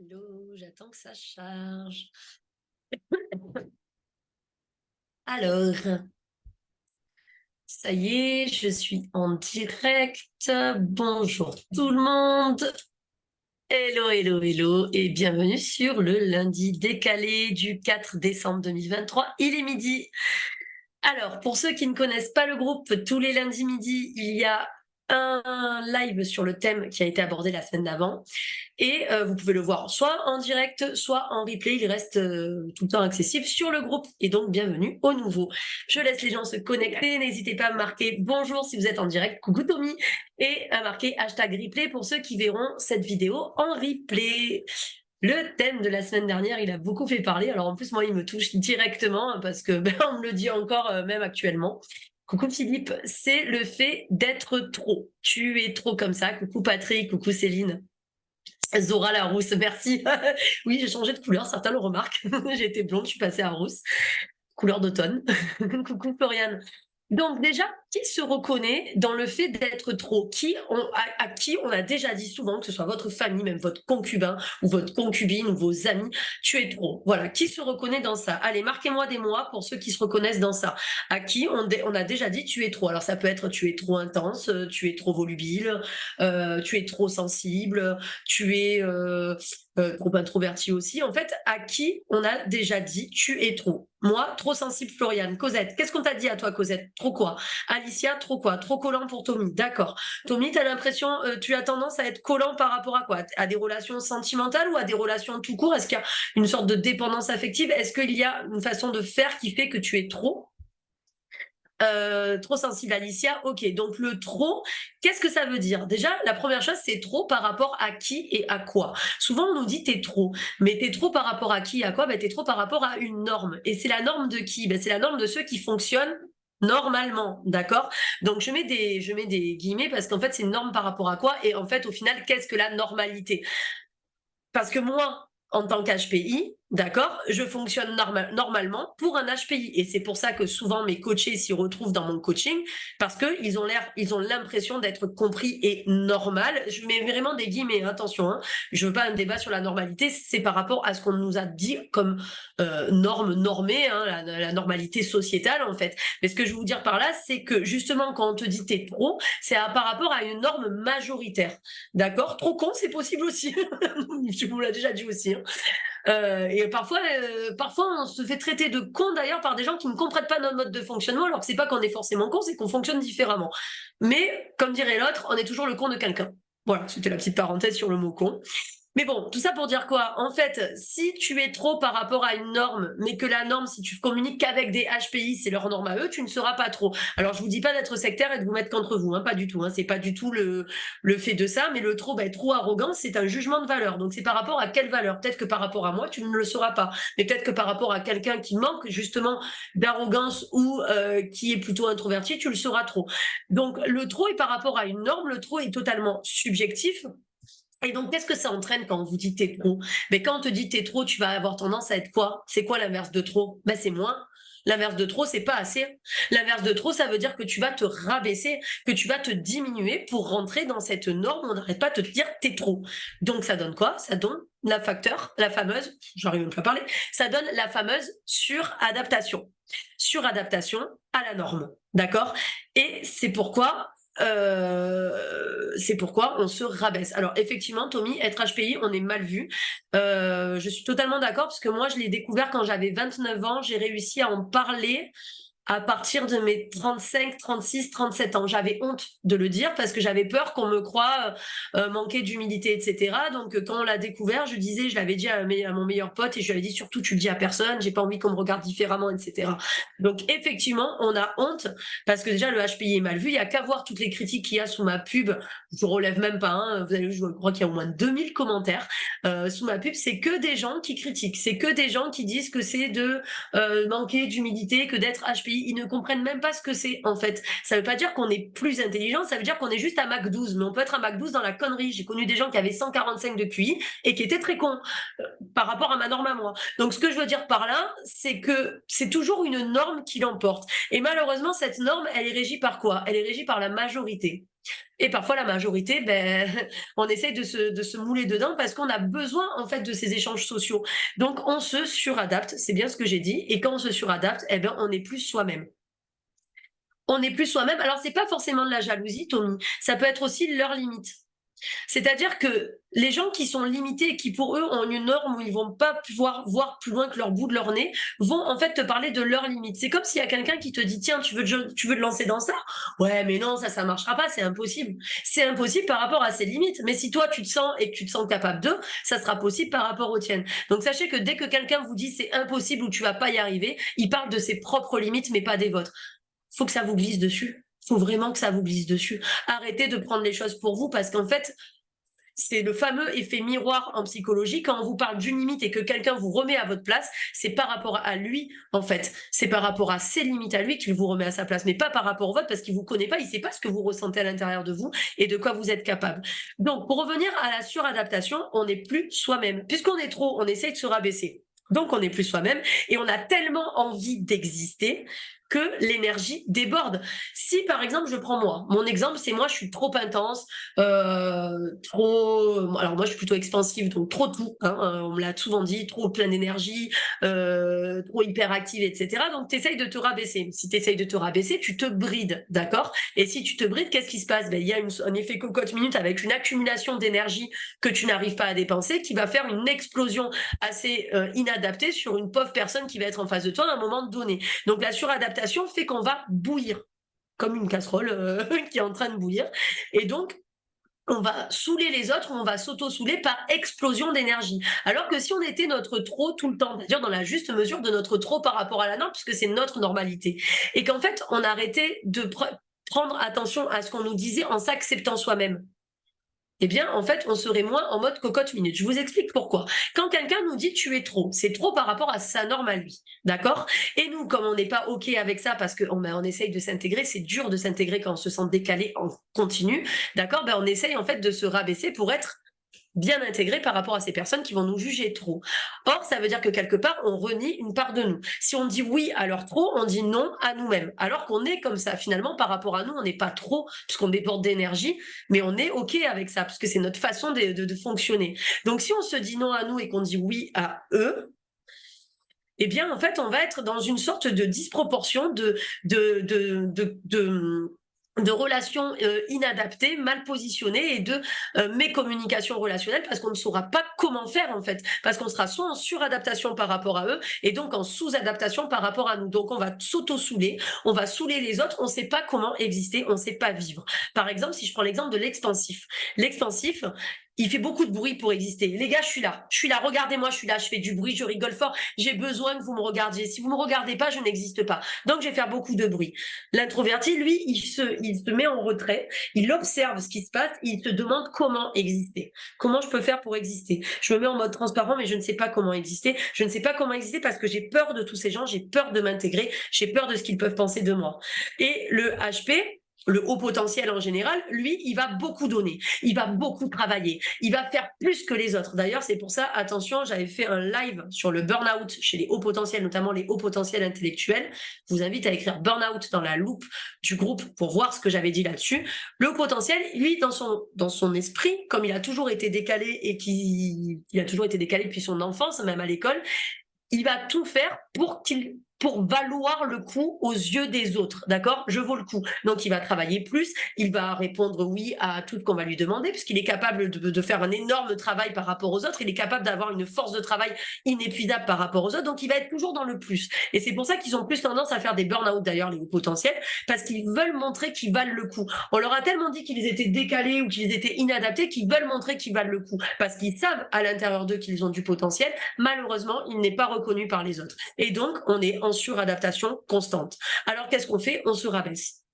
Hello, j'attends que ça charge. Alors, ça y est, je suis en direct. Bonjour tout le monde. Hello, hello, hello et bienvenue sur le lundi décalé du 4 décembre 2023. Il est midi. Alors, pour ceux qui ne connaissent pas le groupe, tous les lundis midi, il y a un live sur le thème qui a été abordé la semaine d'avant. Et vous pouvez le voir soit en direct, soit en replay. Il reste tout le temps accessible sur le groupe. Et donc, bienvenue au nouveau. Je laisse les gens se connecter. N'hésitez pas à marquer bonjour si vous êtes en direct. Coucou Tommy. Et à marquer hashtag replay pour ceux qui verront cette vidéo en replay. Le thème de la semaine dernière, il a beaucoup fait parler. Alors en plus, moi, il me touche directement parce que on me le dit encore même actuellement. Coucou Philippe, c'est le fait d'être trop. Tu es trop comme ça. Coucou Patrick, coucou Céline. Zora la rousse, merci. Oui, j'ai changé de couleur, certains le remarquent. J'ai été blonde, je suis passée à rousse. Couleur d'automne. Coucou Floriane. Donc déjà, qui se reconnaît dans le fait d'être trop à qui on a déjà dit souvent, que ce soit votre famille, même votre concubin ou votre concubine ou vos amis, tu es trop. Voilà, qui se reconnaît dans ça? Allez, marquez-moi des mois pour ceux qui se reconnaissent dans ça. À qui on a déjà dit tu es trop. Alors ça peut être tu es trop intense, tu es trop volubile, tu es trop sensible, tu es trop introverti aussi. En fait, à qui on a déjà dit tu es trop. Moi, trop sensible, Floriane. Cosette, qu'est-ce qu'on t'a dit à toi, Cosette? Trop quoi? Alicia, trop quoi? Trop collant pour Tommy. D'accord. Tommy, t'as l'impression, tu as tendance à être collant par rapport à quoi? À des relations sentimentales ou à des relations tout court? Est-ce qu'il y a une sorte de dépendance affective? Est-ce qu'il y a une façon de faire qui fait que tu es trop? Trop sensible, Alicia. Ok, donc le trop, qu'est-ce que ça veut dire? Déjà, la première chose, c'est trop par rapport à qui et à quoi. Souvent, on nous dit t'es trop, mais t'es trop par rapport à qui et à quoi? Ben, t'es trop par rapport à une norme. Et c'est la norme de qui? Ben, c'est la norme de ceux qui fonctionnent normalement, d'accord? Donc je mets des guillemets parce qu'en fait, c'est une norme par rapport à quoi? Et en fait, au final, qu'est-ce que la normalité? Parce que moi, en tant qu'HPI, d'accord, je fonctionne normalement pour un HPI. Et c'est pour ça que souvent mes coachés s'y retrouvent dans mon coaching, parce qu'ils ils ont l'impression d'être compris et normal. Je mets vraiment des guillemets, attention, hein. Je veux pas un débat sur la normalité, c'est par rapport à ce qu'on nous a dit comme norme normée, hein, la normalité sociétale en fait. Mais ce que je veux vous dire par là, c'est que justement quand on te dit t'es trop, c'est par rapport à une norme majoritaire. D'accord? Trop con, c'est possible aussi. Je vous l'ai déjà dit aussi. Hein. Et parfois, on se fait traiter de con d'ailleurs par des gens qui ne comprennent pas notre mode de fonctionnement, alors que c'est pas qu'on est forcément con, c'est qu'on fonctionne différemment. Mais, comme dirait l'autre, on est toujours le con de quelqu'un. Voilà, c'était la petite parenthèse sur le mot con. Mais bon, tout ça pour dire quoi? En fait, si tu es trop par rapport à une norme, mais que la norme, si tu communiques qu'avec des HPI, c'est leur norme à eux, tu ne seras pas trop. Alors, je vous dis pas d'être sectaire et de vous mettre contre vous, hein, pas du tout. Hein, c'est pas du tout le fait de ça, mais le trop, trop arrogant, c'est un jugement de valeur. Donc, c'est par rapport à quelle valeur? Peut-être que par rapport à moi, tu ne le sauras pas. Mais peut-être que par rapport à quelqu'un qui manque justement d'arrogance ou qui est plutôt introverti, tu le sauras trop. Donc, le trop est par rapport à une norme, le trop est totalement subjectif. Et donc, qu'est-ce que ça entraîne quand on vous dit t'es trop? Mais quand on te dit t'es trop, tu vas avoir tendance à être quoi? C'est quoi l'inverse de trop? Ben, c'est moins. L'inverse de trop, c'est pas assez. L'inverse de trop, ça veut dire que tu vas te rabaisser, que tu vas te diminuer pour rentrer dans cette norme où on n'arrête pas de te dire t'es trop. Donc, ça donne quoi? Ça donne la fameuse, j'arrive même pas à parler, ça donne la fameuse suradaptation. Suradaptation à la norme. D'accord? Et c'est pourquoi on se rabaisse. Alors effectivement, Tommy, être HPI, on est mal vu. Je suis totalement d'accord parce que moi, je l'ai découvert quand j'avais 29 ans. J'ai réussi à en parler à partir de mes 35, 36, 37 ans. J'avais honte de le dire parce que j'avais peur qu'on me croie manquer d'humilité, etc. Donc quand on l'a découvert, je l'avais dit à mon meilleur pote et je lui avais dit surtout tu le dis à personne, j'ai pas envie qu'on me regarde différemment, etc. Donc effectivement, on a honte parce que déjà le HPI est mal vu. Il y a qu'à voir toutes les critiques qu'il y a sous ma pub. Je relève même pas. Hein. Vous allez, je crois qu'il y a au moins 2000 commentaires sous ma pub. C'est que des gens qui critiquent. C'est que des gens qui disent que c'est de manquer d'humilité, que d'être HPI. Ils ne comprennent même pas ce que c'est en fait. Ça veut pas dire qu'on est plus intelligent. Ça veut dire qu'on est juste à Mac 12. Mais on peut être à Mac 12 dans la connerie. J'ai connu des gens qui avaient 145 de QI et qui étaient très cons par rapport à ma norme à moi. Donc ce que je veux dire par là, c'est que c'est toujours une norme qui l'emporte. Et malheureusement, cette norme, elle est régie par quoi? Elle est régie par la majorité. Et parfois, la majorité, ben, on essaye de se mouler dedans parce qu'on a besoin, en fait, de ces échanges sociaux. Donc, on se suradapte, c'est bien ce que j'ai dit. Et quand on se suradapte, eh ben, on n'est plus soi-même. On n'est plus soi-même. Alors, c'est pas forcément de la jalousie, Tommy. Ça peut être aussi leurs limites. C'est-à-dire que les gens qui sont limités et qui pour eux ont une norme où ils vont pas pouvoir voir plus loin que leur bout de leur nez, vont en fait te parler de leurs limites. C'est comme s'il y a quelqu'un qui te dit tiens, tu veux te lancer dans ça? Ouais, mais non, ça marchera pas, c'est impossible. C'est impossible par rapport à ses limites. Mais si toi tu te sens et que tu te sens capable d'eux, ça sera possible par rapport aux tiennes. Donc sachez que dès que quelqu'un vous dit c'est impossible ou tu vas pas y arriver, il parle de ses propres limites mais pas des vôtres. Faut que ça vous glisse dessus. Faut vraiment que ça vous glisse dessus. Arrêtez de prendre les choses pour vous parce qu'en fait, c'est le fameux effet miroir en psychologie. Quand on vous parle d'une limite et que quelqu'un vous remet à votre place, c'est par rapport à lui, en fait. C'est par rapport à ses limites à lui qu'il vous remet à sa place, mais pas par rapport au vôtre parce qu'il vous connaît pas, il sait pas ce que vous ressentez à l'intérieur de vous et de quoi vous êtes capable. Donc, pour revenir à la suradaptation, on n'est plus soi-même. Puisqu'on est trop, on essaye de se rabaisser. Donc, on n'est plus soi-même et on a tellement envie d'exister que l'énergie déborde. Si, par exemple, je prends moi, mon exemple, c'est moi, je suis trop intense, trop. Alors, moi, je suis plutôt expansive, donc trop tout. Hein, on me l'a souvent dit, trop plein d'énergie, trop hyperactive, etc. Donc, tu essayes de te rabaisser. Si tu essayes de te rabaisser, tu te brides, d'accord? Et si tu te brides, qu'est-ce qui se passe? Ben, il y a un effet cocotte-minute avec une accumulation d'énergie que tu n'arrives pas à dépenser qui va faire une explosion assez inadaptée sur une pauvre personne qui va être en face de toi à un moment donné. Donc, la suradaptation fait qu'on va bouillir comme une casserole qui est en train de bouillir. Et donc, on va saouler les autres, on va s'auto-saouler par explosion d'énergie. Alors que si on était notre trop tout le temps, c'est-à-dire dans la juste mesure de notre trop par rapport à la norme, puisque c'est notre normalité, et qu'en fait, on arrêtait de prendre attention à ce qu'on nous disait en s'acceptant soi-même, eh bien, en fait, on serait moins en mode cocotte minute. Je vous explique pourquoi. Quand quelqu'un nous dit tu es trop, c'est trop par rapport à sa norme à lui. D'accord? Et nous, comme on n'est pas OK avec ça parce qu'on essaye de s'intégrer, c'est dur de s'intégrer quand on se sent décalé en continu. D'accord? Ben, on essaye en fait de se rabaisser pour être bien intégré par rapport à ces personnes qui vont nous juger trop. Or, ça veut dire que quelque part, on renie une part de nous. Si on dit oui à leur trop, on dit non à nous-mêmes. Alors qu'on est comme ça, finalement, par rapport à nous, on n'est pas trop, puisqu'on déborde d'énergie, mais on est OK avec ça, parce que c'est notre façon de fonctionner. Donc, si on se dit non à nous et qu'on dit oui à eux, eh bien, en fait, on va être dans une sorte de disproportion, de relations inadaptées, mal positionnées et de mécommunication relationnelle parce qu'on ne saura pas comment faire en fait. Parce qu'on sera soit en suradaptation par rapport à eux et donc en sous-adaptation par rapport à nous. Donc on va s'auto-saouler, on va saouler les autres, on ne sait pas comment exister, on ne sait pas vivre. Par exemple, si je prends l'exemple de l'expansif. L'expansif, il fait beaucoup de bruit pour exister. Les gars, je suis là, regardez-moi, je suis là, je fais du bruit, je rigole fort, j'ai besoin que vous me regardiez. Si vous ne me regardez pas, je n'existe pas. Donc, je vais faire beaucoup de bruit. L'introverti, lui, il se met en retrait, il observe ce qui se passe, il se demande comment exister. Comment je peux faire pour exister? Je me mets en mode transparent, mais je ne sais pas comment exister. Je ne sais pas comment exister parce que j'ai peur de tous ces gens, j'ai peur de m'intégrer, j'ai peur de ce qu'ils peuvent penser de moi. Et le HP, le haut potentiel en général, lui, il va beaucoup donner, il va beaucoup travailler, il va faire plus que les autres. D'ailleurs, c'est pour ça, attention, j'avais fait un live sur le burn-out chez les hauts potentiels, notamment les hauts potentiels intellectuels. Je vous invite à écrire burn-out dans la loupe du groupe pour voir ce que j'avais dit là-dessus. Le haut potentiel, lui, dans son esprit, comme il a toujours été décalé et qu'il a toujours été décalé depuis son enfance, même à l'école, il va tout faire pour valoir le coup aux yeux des autres, d'accord? Je vaux le coup. Donc, il va travailler plus, il va répondre oui à tout ce qu'on va lui demander, puisqu'il est capable de faire un énorme travail par rapport aux autres, il est capable d'avoir une force de travail inépuisable par rapport aux autres, donc il va être toujours dans le plus. Et c'est pour ça qu'ils ont plus tendance à faire des burn-out, d'ailleurs, les hauts potentiels, parce qu'ils veulent montrer qu'ils valent le coup. On leur a tellement dit qu'ils étaient décalés ou qu'ils étaient inadaptés qu'ils veulent montrer qu'ils valent le coup, parce qu'ils savent à l'intérieur d'eux qu'ils ont du potentiel. Malheureusement, il n'est pas reconnu par les autres. Et donc, on est en suradaptation constante. Alors, qu'est-ce qu'on fait? On se rabaisse.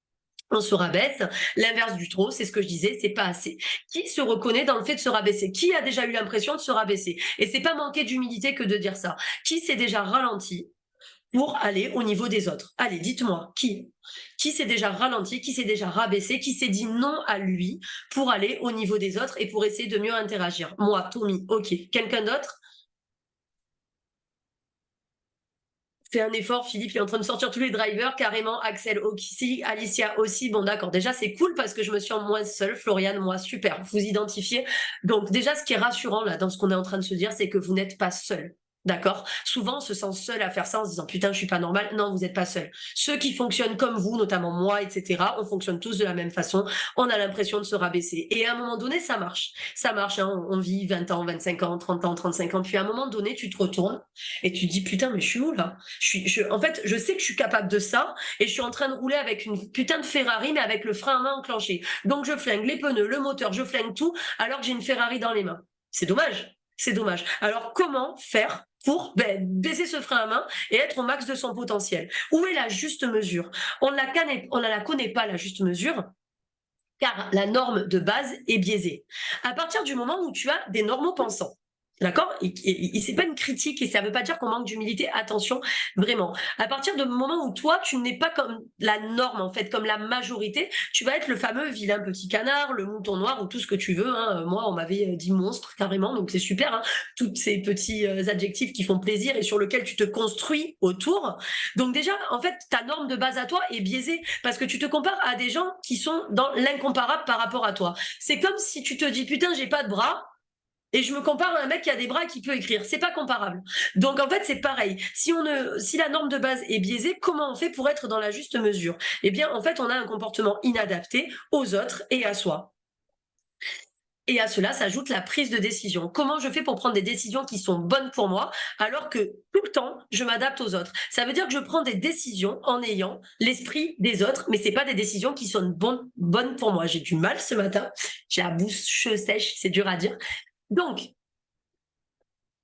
On se rabaisse. L'inverse du trop, c'est ce que je disais, c'est pas assez. Qui se reconnaît dans le fait de se rabaisser? Qui a déjà eu l'impression de se rabaisser? Et c'est pas manquer d'humilité que de dire ça. Qui s'est déjà ralenti pour aller au niveau des autres? Allez, dites-moi, qui? Qui s'est déjà ralenti, qui s'est déjà rabaissé, qui s'est dit non à lui pour aller au niveau des autres et pour essayer de mieux interagir? Moi, Tommy, ok. Quelqu'un d'autre? Fais un effort, Philippe, il est en train de sortir tous les drivers, carrément, Axel aussi, Alicia aussi. Bon, d'accord, déjà, c'est cool parce que je me sens moins seule. Floriane, moi, super, vous identifiez. Donc, déjà, ce qui est rassurant, là, dans ce qu'on est en train de se dire, c'est que vous n'êtes pas seul. D'accord. Souvent, on se sent seul à faire ça en se disant putain, je suis pas normal. Non, vous n'êtes pas seul. Ceux qui fonctionnent comme vous, notamment moi, etc., on fonctionne tous de la même façon. On a l'impression de se rabaisser. Et à un moment donné, ça marche. Ça marche, hein, on vit 20 ans, 25 ans, 30 ans, 35 ans. Puis à un moment donné, tu te retournes et tu te dis putain, mais je suis où là? En fait, je sais que je suis capable de ça et je suis en train de rouler avec une putain de Ferrari, mais avec le frein à main enclenché. Donc je flingue les pneus, le moteur, je flingue tout, alors que j'ai une Ferrari dans les mains. C'est dommage. C'est dommage. Alors comment faire pour baisser ce frein à main et être au max de son potentiel? Où est la juste mesure? On ne la connaît pas, la juste mesure, car la norme de base est biaisée. À partir du moment où tu as des normaux pensants, d'accord, et c'est pas une critique et ça veut pas dire qu'on manque d'humilité, attention, vraiment. À partir du moment où toi, tu n'es pas comme la norme, en fait, comme la majorité, tu vas être le fameux vilain petit canard, le mouton noir ou tout ce que tu veux, hein. Moi, on m'avait dit monstre carrément, donc c'est super, hein, tous ces petits adjectifs qui font plaisir et sur lesquels tu te construis autour. Donc déjà, en fait, ta norme de base à toi est biaisée parce que tu te compares à des gens qui sont dans l'incomparable par rapport à toi. C'est comme si tu te dis, putain, j'ai pas de bras, et je me compare à un mec qui a des bras et qui peut écrire. C'est pas comparable. Donc en fait, c'est pareil. Si la norme de base est biaisée, comment on fait pour être dans la juste mesure? Eh bien, en fait, on a un comportement inadapté aux autres et à soi. Et à cela s'ajoute la prise de décision. Comment je fais pour prendre des décisions qui sont bonnes pour moi alors que tout le temps, je m'adapte aux autres? Ça veut dire que je prends des décisions en ayant l'esprit des autres, mais c'est pas des décisions qui sont bonnes pour moi. J'ai du mal ce matin. J'ai la bouche sèche, c'est dur à dire. Donc,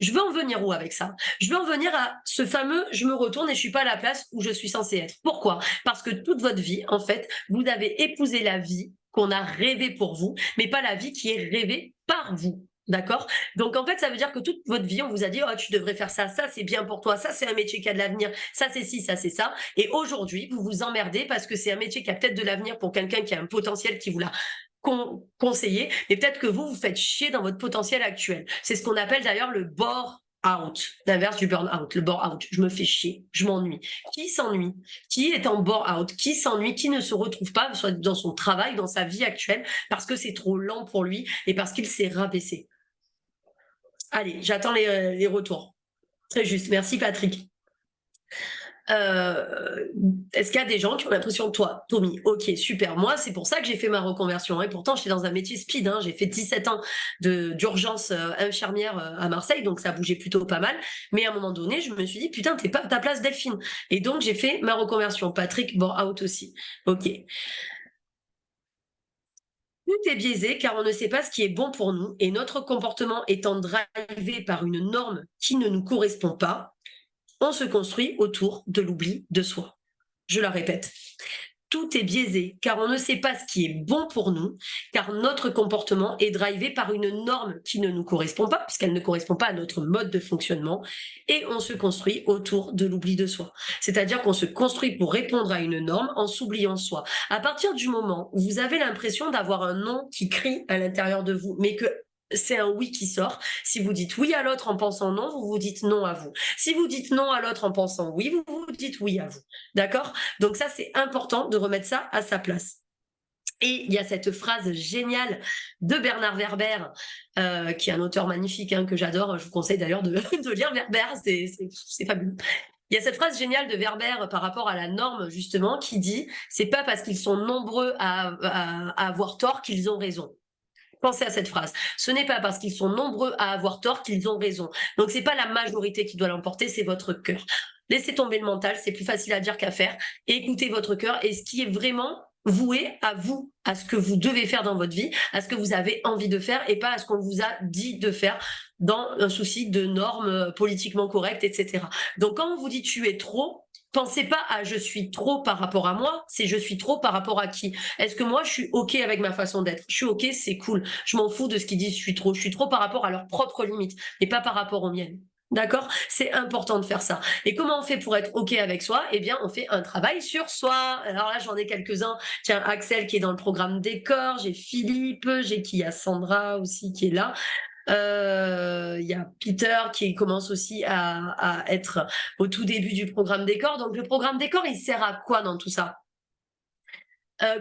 je veux en venir où avec ça? Je veux en venir à ce fameux je me retourne et je suis pas à la place où je suis censée être. Pourquoi? Parce que toute votre vie, en fait, vous avez épousé la vie qu'on a rêvée pour vous, mais pas la vie qui est rêvée par vous. D'accord? Donc en fait, ça veut dire que toute votre vie, on vous a dit, oh, tu devrais faire ça, ça c'est bien pour toi, ça c'est un métier qui a de l'avenir, ça c'est ci, ça c'est ça. Et aujourd'hui, vous vous emmerdez parce que c'est un métier qui a peut-être de l'avenir pour quelqu'un qui a un potentiel qui vous l'a conseiller, mais peut-être que vous faites chier dans votre potentiel actuel. C'est ce qu'on appelle d'ailleurs le bore-out, l'inverse du burn-out, le bore-out. Je me fais chier, je m'ennuie. Qui s'ennuie? Qui est en bore-out? Qui s'ennuie? Qui ne se retrouve pas dans son travail, dans sa vie actuelle, parce que c'est trop lent pour lui et parce qu'il s'est rabaissé? Allez, j'attends les retours. Très juste. Merci, Patrick. Est-ce qu'il y a des gens qui ont l'impression de toi, Tommy? Ok, super. Moi, c'est pour ça que j'ai fait ma reconversion. Et pourtant, j'étais dans un métier speed. Hein. J'ai fait 17 ans d'urgence infirmière à Marseille, donc ça bougeait plutôt pas mal. Mais à un moment donné, je me suis dit, putain, t'es pas à ta place, Delphine. Et donc, j'ai fait ma reconversion. Patrick, bore-out aussi. Ok. Tout est biaisé car on ne sait pas ce qui est bon pour nous et notre comportement étant drivé par une norme qui ne nous correspond pas, on se construit autour de l'oubli de soi. Je la répète. Tout est biaisé car on ne sait pas ce qui est bon pour nous, car notre comportement est drivé par une norme qui ne nous correspond pas, puisqu'elle ne correspond pas à notre mode de fonctionnement, et on se construit autour de l'oubli de soi. C'est-à-dire qu'on se construit pour répondre à une norme en s'oubliant soi. À partir du moment où vous avez l'impression d'avoir un non qui crie à l'intérieur de vous, mais que c'est un oui qui sort. Si vous dites oui à l'autre en pensant non, vous vous dites non à vous. Si vous dites non à l'autre en pensant oui, vous vous dites oui à vous. D'accord? Donc ça, c'est important de remettre ça à sa place. Et il y a cette phrase géniale de Bernard Werber, qui est un auteur magnifique que j'adore. Je vous conseille d'ailleurs de lire Werber, c'est fabuleux. Il y a cette phrase géniale de Werber par rapport à la norme, justement, qui dit « c'est pas parce qu'ils sont nombreux à avoir tort qu'ils ont raison ». Pensez à cette phrase. Ce n'est pas parce qu'ils sont nombreux à avoir tort qu'ils ont raison. Donc, c'est pas la majorité qui doit l'emporter, c'est votre cœur. Laissez tomber le mental, c'est plus facile à dire qu'à faire. Et écoutez votre cœur et ce qui est vraiment voué à vous, à ce que vous devez faire dans votre vie, à ce que vous avez envie de faire et pas à ce qu'on vous a dit de faire dans un souci de normes politiquement correctes, etc. Donc, quand on vous dit tu es trop, pensez pas à je suis trop par rapport à moi, c'est je suis trop par rapport à qui? Est-ce que moi je suis ok avec ma façon d'être? Je suis ok, c'est cool. Je m'en fous de ce qu'ils disent je suis trop. Je suis trop par rapport à leurs propres limites et pas par rapport aux miennes. D'accord? C'est important de faire ça. Et comment on fait pour être OK avec soi? Eh bien, on fait un travail sur soi. Alors là, j'en ai quelques-uns. Tiens, Axel qui est dans le programme Décor, j'ai Philippe, j'ai qui a Sandra aussi qui est là. Il y a Peter qui commence aussi à être au tout début du programme décor. Donc le programme décor, il sert à quoi dans tout ça?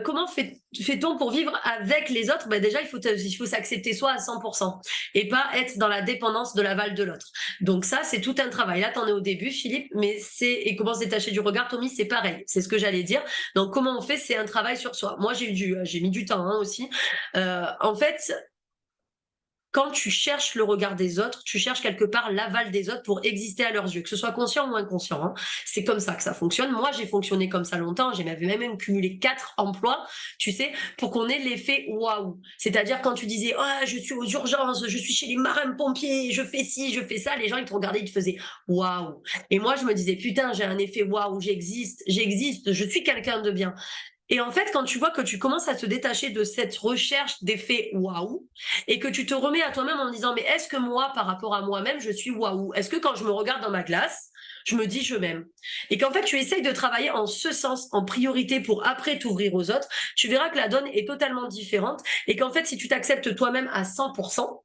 Comment fait-on pour vivre avec les autres? Déjà, il faut s'accepter soi à 100% et pas être dans la dépendance de l'aval de l'autre. Donc ça, c'est tout un travail. Là, tu en es au début, Philippe, et comment se détacher du regard, Tommy, c'est pareil. C'est ce que j'allais dire. Donc comment on fait? C'est un travail sur soi. Moi, j'ai mis du temps, hein, aussi. En fait, quand tu cherches le regard des autres, tu cherches quelque part l'aval des autres pour exister à leurs yeux, que ce soit conscient ou inconscient, hein. C'est comme ça que ça fonctionne. Moi, j'ai fonctionné comme ça longtemps. J'ai même cumulé 4 emplois, tu sais, pour qu'on ait l'effet waouh. C'est-à-dire quand tu disais oh, je suis aux urgences, je suis chez les marins-pompiers, je fais ci, je fais ça, les gens ils te regardaient, ils te faisaient waouh. Et moi, je me disais putain, j'ai un effet waouh, j'existe, je suis quelqu'un de bien. Et en fait, quand tu vois que tu commences à te détacher de cette recherche d'effet waouh et que tu te remets à toi-même en disant mais est-ce que moi, par rapport à moi-même, je suis waouh? Est-ce que quand je me regarde dans ma glace, je me dis je m'aime? Et qu'en fait, tu essayes de travailler en ce sens, en priorité pour après t'ouvrir aux autres, tu verras que la donne est totalement différente et qu'en fait, si tu t'acceptes toi-même à 100%,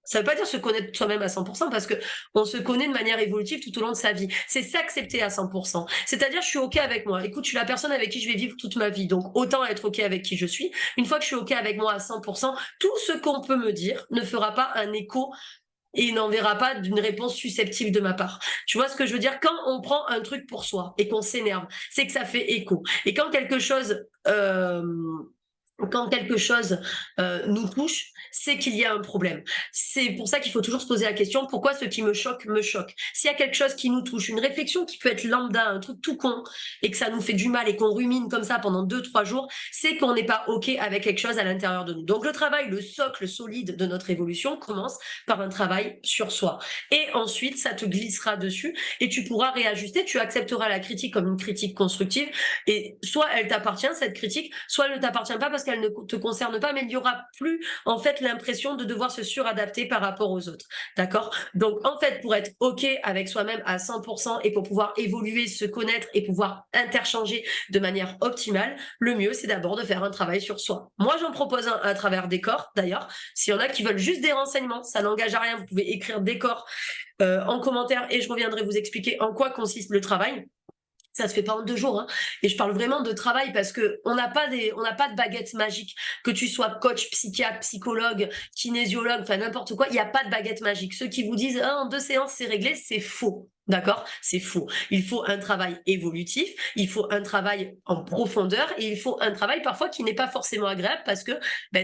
ça ne veut pas dire se connaître soi-même à 100% parce qu'on se connaît de manière évolutive tout au long de sa vie. C'est s'accepter à 100%. C'est-à-dire, je suis OK avec moi. Écoute, je suis la personne avec qui je vais vivre toute ma vie. Donc, autant être OK avec qui je suis. Une fois que je suis OK avec moi à 100%, tout ce qu'on peut me dire ne fera pas un écho et n'enverra pas d'une réponse susceptible de ma part. Tu vois ce que je veux dire? Quand on prend un truc pour soi et qu'on s'énerve, c'est que ça fait écho. Et quand quelque chose nous touche, c'est qu'il y a un problème. C'est pour ça qu'il faut toujours se poser la question, pourquoi ce qui me choque me choque? S'il y a quelque chose qui nous touche, une réflexion qui peut être lambda, un truc tout con, et que ça nous fait du mal et qu'on rumine comme ça pendant 2-3 jours, c'est qu'on n'est pas OK avec quelque chose à l'intérieur de nous. Donc le travail, le socle solide de notre évolution commence par un travail sur soi. Et ensuite, ça te glissera dessus et tu pourras réajuster, tu accepteras la critique comme une critique constructive et soit elle t'appartient, cette critique, soit elle ne t'appartient pas parce qu'elle ne te concerne pas, mais il n'y aura plus en fait l'impression de devoir se suradapter par rapport aux autres. D'accord? Donc en fait, pour être OK avec soi-même à 100% et pour pouvoir évoluer, se connaître et pouvoir interchanger de manière optimale, le mieux c'est d'abord de faire un travail sur soi. Moi j'en propose un à travers Décor d'ailleurs. S'il y en a qui veulent juste des renseignements, ça n'engage à rien, vous pouvez écrire Décor en commentaire et je reviendrai vous expliquer en quoi consiste le travail. Ça se fait pas en 2 jours, hein. Et je parle vraiment de travail parce que on n'a pas de baguette magique. Que tu sois coach, psychiatre, psychologue, kinésiologue, enfin n'importe quoi, il n'y a pas de baguette magique. Ceux qui vous disent ah, en 2 séances c'est réglé, c'est faux. D'accord? C'est faux. Il faut un travail évolutif, il faut un travail en profondeur et il faut un travail parfois qui n'est pas forcément agréable parce que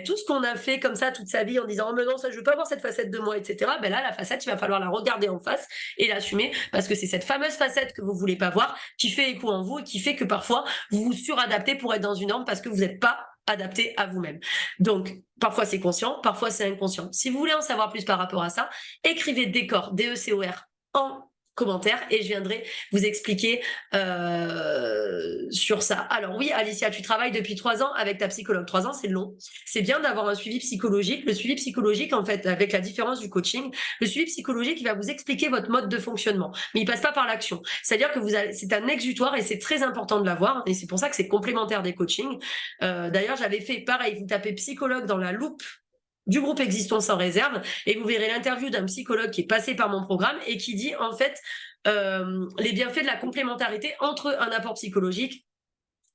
tout ce qu'on a fait comme ça toute sa vie en disant oh mais non ça je veux pas voir cette facette de moi, etc. Là la facette il va falloir la regarder en face et l'assumer parce que c'est cette fameuse facette que vous voulez pas voir qui fait écho en vous et qui fait que parfois vous vous suradaptez pour être dans une norme parce que vous n'êtes pas adapté à vous-même. Donc, parfois c'est conscient, parfois c'est inconscient. Si vous voulez en savoir plus par rapport à ça, écrivez décor, D-E-C-O-R, en commentaire et je viendrai vous expliquer sur ça. Alors oui, Alicia, tu travailles depuis 3 ans avec ta psychologue. 3 ans, c'est long. C'est bien d'avoir un suivi psychologique. Le suivi psychologique, en fait, avec la différence du coaching, le suivi psychologique, il va vous expliquer votre mode de fonctionnement, mais il passe pas par l'action. C'est-à-dire que c'est un exutoire et c'est très important de l'avoir et c'est pour ça que c'est complémentaire des coachings. D'ailleurs, j'avais fait pareil, vous tapez psychologue dans la loupe du groupe Existence sans réserve et vous verrez l'interview d'un psychologue qui est passé par mon programme et qui dit en fait les bienfaits de la complémentarité entre un apport psychologique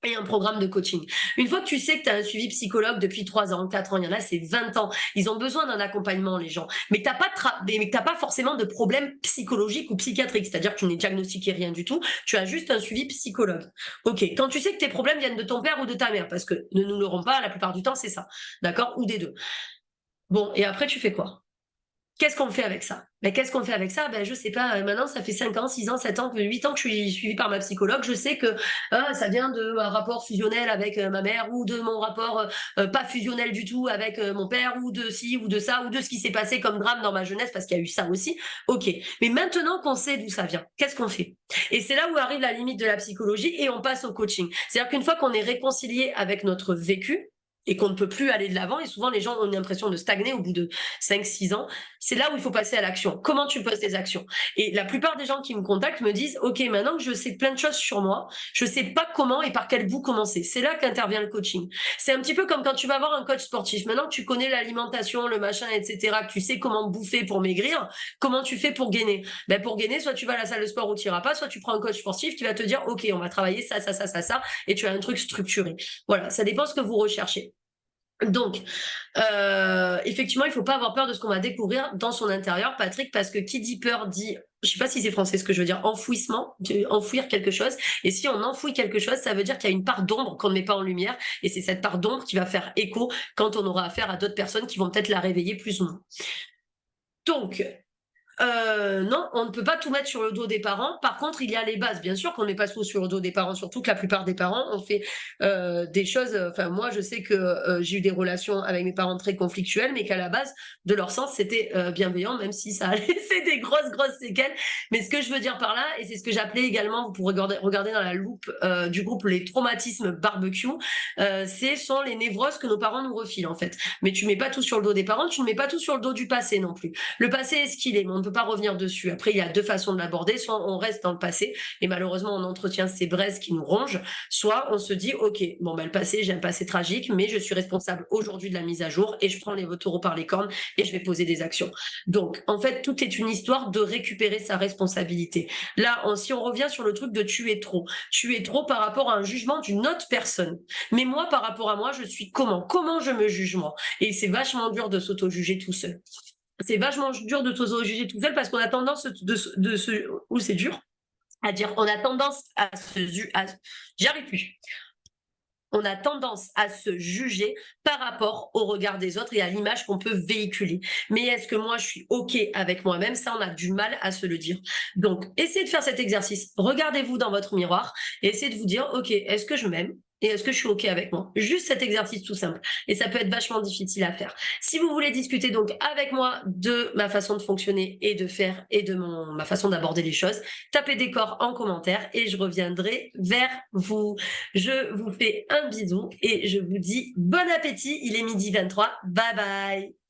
et un programme de coaching. Une fois que tu sais que tu as un suivi psychologue depuis 3 ans, 4 ans, il y en a, c'est 20 ans. Ils ont besoin d'un accompagnement, les gens. Mais tu n'as pas forcément de problème psychologique ou psychiatrique. C'est-à-dire que tu n'es diagnostiqué rien du tout. Tu as juste un suivi psychologue. OK. Quand tu sais que tes problèmes viennent de ton père ou de ta mère, parce que ne nous leurrons pas, la plupart du temps, c'est ça. D'accord? Ou des deux. Bon, et après, tu fais quoi? Qu'est-ce qu'on fait avec ça? Qu'est-ce qu'on fait avec ça? Je sais pas, maintenant ça fait 5 ans, 6 ans, 7 ans, 8 ans que je suis suivie par ma psychologue. Je sais que ça vient de un rapport fusionnel avec ma mère ou de mon rapport pas fusionnel du tout avec mon père ou de ci ou de ça ou de ce qui s'est passé comme drame dans ma jeunesse parce qu'il y a eu ça aussi. OK. Mais maintenant qu'on sait d'où ça vient, qu'est-ce qu'on fait? Et c'est là où arrive la limite de la psychologie et on passe au coaching. C'est-à-dire qu'une fois qu'on est réconcilié avec notre vécu, et qu'on ne peut plus aller de l'avant, et souvent les gens ont l'impression de stagner au bout de 5-6 ans, c'est là où il faut passer à l'action. Comment tu poses tes actions? Et la plupart des gens qui me contactent me disent, OK, maintenant que je sais plein de choses sur moi, je sais pas comment et par quel bout commencer. C'est là qu'intervient le coaching. C'est un petit peu comme quand tu vas voir un coach sportif. Maintenant que tu connais l'alimentation, le machin, etc., que tu sais comment bouffer pour maigrir, comment tu fais pour gainer? Ben, pour gainer, soit tu vas à la salle de sport où tu iras pas, soit tu prends un coach sportif qui va te dire, OK, on va travailler ça, ça, ça, ça, ça, et tu as un truc structuré. Voilà, ça dépend ce que vous recherchez. Donc, effectivement, il ne faut pas avoir peur de ce qu'on va découvrir dans son intérieur, Patrick, parce que qui dit peur dit, je ne sais pas si c'est français ce que je veux dire, enfouissement, enfouir quelque chose. Et si on enfouit quelque chose, ça veut dire qu'il y a une part d'ombre qu'on ne met pas en lumière. Et c'est cette part d'ombre qui va faire écho quand on aura affaire à d'autres personnes qui vont peut-être la réveiller plus ou moins. Donc, non, on ne peut pas tout mettre sur le dos des parents. Par contre, il y a les bases. Bien sûr qu'on ne met pas tout sur le dos des parents, surtout que la plupart des parents ont fait des choses. Enfin, moi, je sais que j'ai eu des relations avec mes parents très conflictuelles, mais qu'à la base, de leur sens, c'était bienveillant, même si ça a laissé des grosses séquelles. Mais ce que je veux dire par là, et c'est ce que j'appelais également, vous pourrez regarder dans la loupe du groupe les traumatismes barbecue, ce sont les névroses que nos parents nous refilent, en fait. Mais tu mets pas tout sur le dos des parents, tu ne mets pas tout sur le dos du passé non plus. Le passé est ce qu'il est, mais on ne peut pas revenir dessus. Après, il y a deux façons de l'aborder. Soit on reste dans le passé, et malheureusement, on entretient ces braises qui nous rongent. Soit on se dit, OK, bon, ben, le passé, j'ai un passé tragique, mais je suis responsable aujourd'hui de la mise à jour, et je prends les taureaux par les cornes, et je vais poser des actions. Donc, en fait, tout est une histoire de récupérer sa responsabilité. Là, si on revient sur le truc de tu es trop par rapport à un jugement d'une autre personne. Mais moi, par rapport à moi, je suis comment? Comment je me juge moi? Et c'est vachement dur de s'auto-juger tout seul. C'est vachement dur de s'auto-juger tout seul parce qu'on a tendance c'est dur à dire, on a tendance j'y arrive plus. On a tendance à se juger par rapport au regard des autres et à l'image qu'on peut véhiculer. Mais est-ce que moi, je suis OK avec moi-même? Ça, on a du mal à se le dire. Donc, essayez de faire cet exercice. Regardez-vous dans votre miroir et essayez de vous dire, OK, est-ce que je m'aime? Et est-ce que je suis OK avec moi? Juste cet exercice tout simple. Et ça peut être vachement difficile à faire. Si vous voulez discuter donc avec moi de ma façon de fonctionner et de faire et de ma façon d'aborder les choses, tapez décor en commentaire et je reviendrai vers vous. Je vous fais un bisou et je vous dis bon appétit. Il est 12h23. Bye bye.